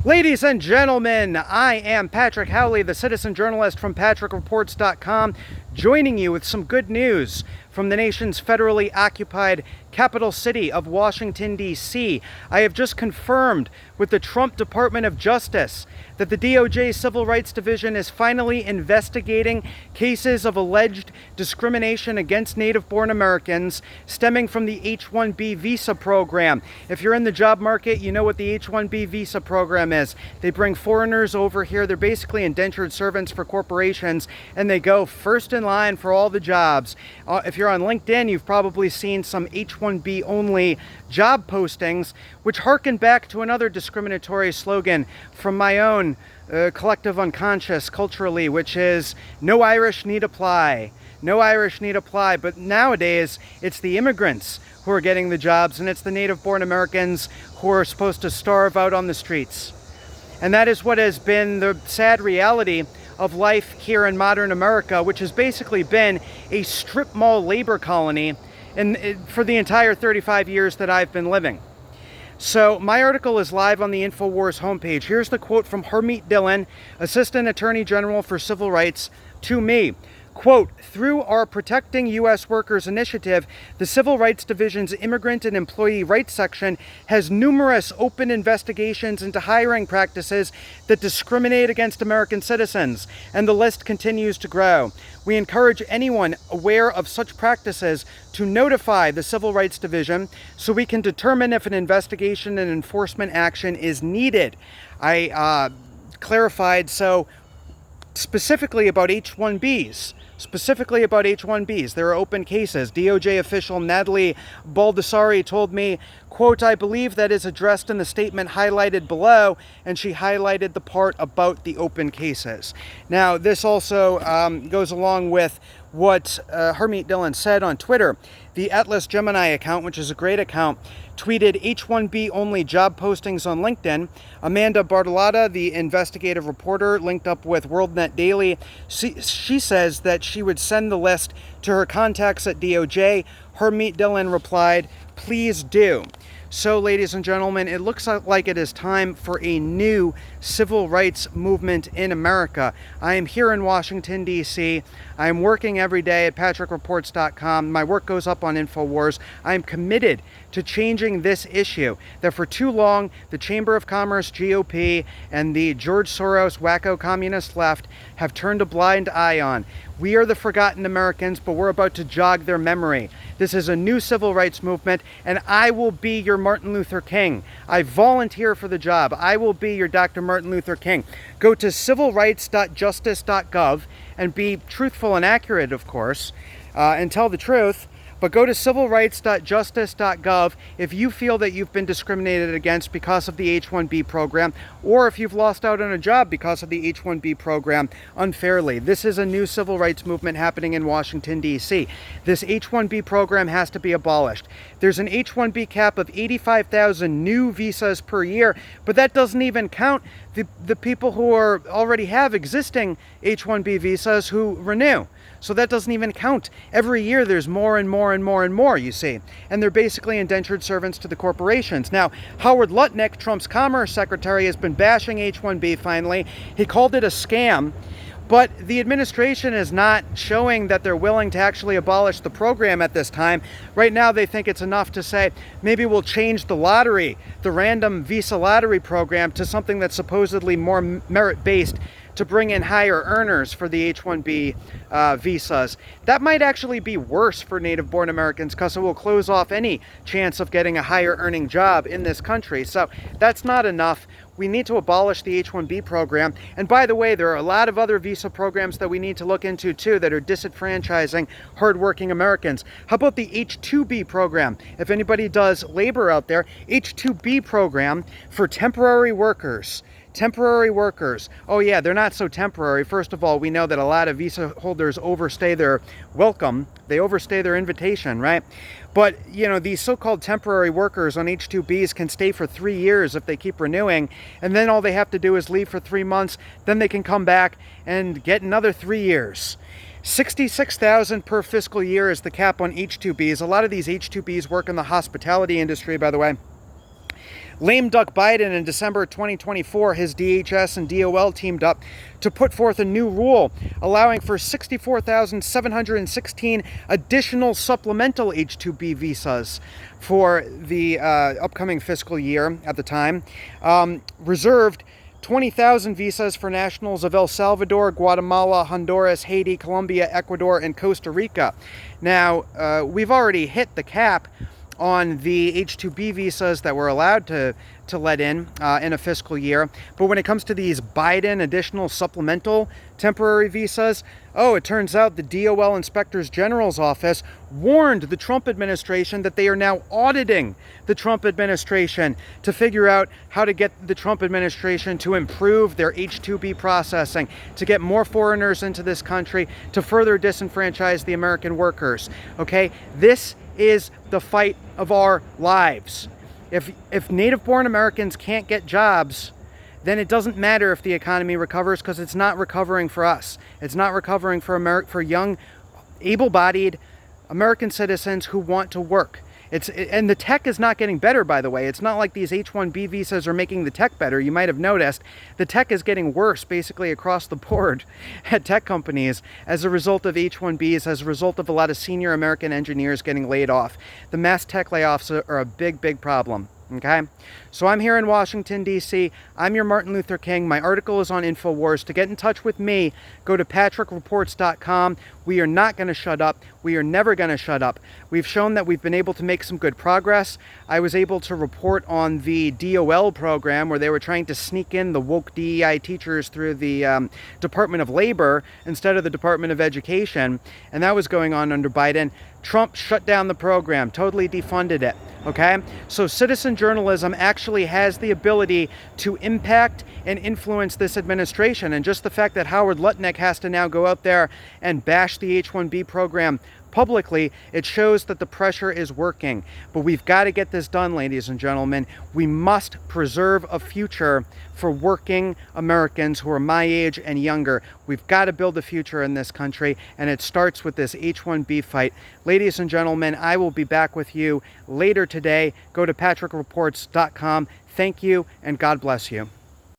Ladies and gentlemen, I am Patrick Howley, the citizen journalist from PatrickReports.com, joining you with some good news from the nation's federally occupied capital city of Washington, D.C. I have just confirmed with the Trump Department of Justice that the DOJ Civil Rights Division is finally investigating cases of alleged discrimination against native-born Americans stemming from the H-1B visa program. If you're in the job market, you know what the H-1B visa program is. They bring foreigners over here. They're basically indentured servants for corporations, and they go first in line for all the jobs. If you're on LinkedIn, you've probably seen some H-1B only job postings, which harken back to another discriminatory slogan from my own collective unconscious culturally, which is no Irish need apply. No Irish need apply. But nowadays, it's the immigrants who are getting the jobs, and it's the native-born Americans who are supposed to starve out on the streets. And that is what has been the sad reality of life here in modern America, which has basically been a strip mall labor colony for the entire 35 years that I've been living. So my article is live on the InfoWars homepage. Here's the quote from Harmeet Dillon, Assistant Attorney General for Civil Rights, to me. Quote, through our Protecting U.S. Workers initiative, the Civil Rights Division's Immigrant and Employee Rights section has numerous open investigations into hiring practices that discriminate against American citizens, and the list continues to grow. We encourage anyone aware of such practices to notify the Civil Rights Division so we can determine if an investigation and enforcement action is needed. I clarified, so specifically about H-1Bs. There are open cases. DOJ official Natalie Baldessari told me, quote, I believe that is addressed in the statement highlighted below, and she highlighted the part about the open cases. Now, this also goes along with what Harmeet Dillon said on Twitter. The Atlas Gemini account, which is a great account, tweeted H-1B only job postings on LinkedIn. Amanda Bartolotta, the investigative reporter, linked up with WorldNet Daily. She says that she would send the list to her contacts at DOJ. Harmeet Dillon replied, please do. So, ladies and gentlemen, it looks like it is time for a new civil rights movement in America. I am here in Washington, D.C. I am working every day at PatrickReports.com. My work goes up on InfoWars. I am committed to changing this issue that for too long the Chamber of Commerce, GOP, and the George Soros wacko communist left have turned a blind eye on. We are the forgotten Americans, but we're about to jog their memory. This is a new civil rights movement, and I will be your Martin Luther King. I volunteer for the job. I will be your Dr. Martin Luther King. Go to civilrights.justice.gov and be truthful and accurate, of course, and tell the truth. But go to civilrights.justice.gov if you feel that you've been discriminated against because of the H-1B program, or if you've lost out on a job because of the H-1B program unfairly. This is a new civil rights movement happening in Washington, D.C. This H-1B program has to be abolished. There's an H-1B cap of 85,000 new visas per year, but that doesn't even count the people who already have existing H-1B visas who renew. So that doesn't even count. Every year there's more and more and more and more, you see. And they're basically indentured servants to the corporations. Now, Howard Lutnick, Trump's Commerce Secretary, has been bashing H-1B finally. He called it a scam. But the administration is not showing that they're willing to actually abolish the program at this time. Right now, they think it's enough to say, maybe we'll change the lottery, the random visa lottery program, to something that's supposedly more merit-based to bring in higher earners for the H-1B visas. That might actually be worse for native-born Americans because it will close off any chance of getting a higher earning job in this country. So that's not enough. We need to abolish the H-1B program. And by the way, there are a lot of other visa programs that we need to look into too that are disenfranchising hardworking Americans. How about the H-2B program? If anybody does labor out there, H-2B program for temporary workers. Temporary workers. Oh yeah, they're not so temporary. First of all, we know that a lot of visa holders overstay their welcome. They overstay their invitation, right? But, you know, these so-called temporary workers on H-2Bs can stay for 3 years if they keep renewing, and then all they have to do is leave for 3 months, then they can come back and get another 3 years. $66,000 per fiscal year is the cap on H-2Bs. A lot of these H-2Bs work in the hospitality industry, by the way. Lame duck Biden in December 2024, his DHS and DOL teamed up to put forth a new rule allowing for 64,716 additional supplemental H-1B visas for the upcoming fiscal year at the time, reserved 20,000 visas for nationals of El Salvador, Guatemala, Honduras, Haiti, Colombia, Ecuador, and Costa Rica. Now, we've already hit the cap on the H-1B visas that we're allowed to let in a fiscal year. But when it comes to these Biden additional supplemental temporary visas, it turns out the DOL Inspector General's office warned the Trump administration that they are now auditing the Trump administration to figure out how to get the Trump administration to improve their H-1B processing, to get more foreigners into this country, to further disenfranchise the American workers. Okay, this is the fight of our lives. If native-born Americans can't get jobs, then it doesn't matter if the economy recovers, because it's not recovering for us. It's not recovering for young, able-bodied American citizens who want to work. And the tech is not getting better, by the way. It's not like these H-1B visas are making the tech better. You might have noticed the tech is getting worse basically across the board at tech companies as a result of H-1Bs, as a result of a lot of senior American engineers getting laid off. The mass tech layoffs are a big, big problem. Okay, so I'm here in Washington, D.C. I'm your Martin Luther King. My article is on InfoWars. To get in touch with me, go to patrickreports.com. We are not going to shut up. We are never going to shut up. We've shown that we've been able to make some good progress. I was able to report on the DOL program where they were trying to sneak in the woke DEI teachers through the Department of Labor instead of the Department of Education, and that was going on under Biden. Trump shut down the program, totally defunded it. Okay, so citizen journalism actually has the ability to impact and influence this administration. And just the fact that Howard Lutnick has to now go out there and bash the H-1B program publicly, it shows that the pressure is working. But we've got to get this done, ladies and gentlemen. We must preserve a future for working Americans who are my age and younger. We've got to build a future in this country, and it starts with this H-1B fight. Ladies and gentlemen, I will be back with you later today. Go to patrickreports.com. Thank you, and God bless you.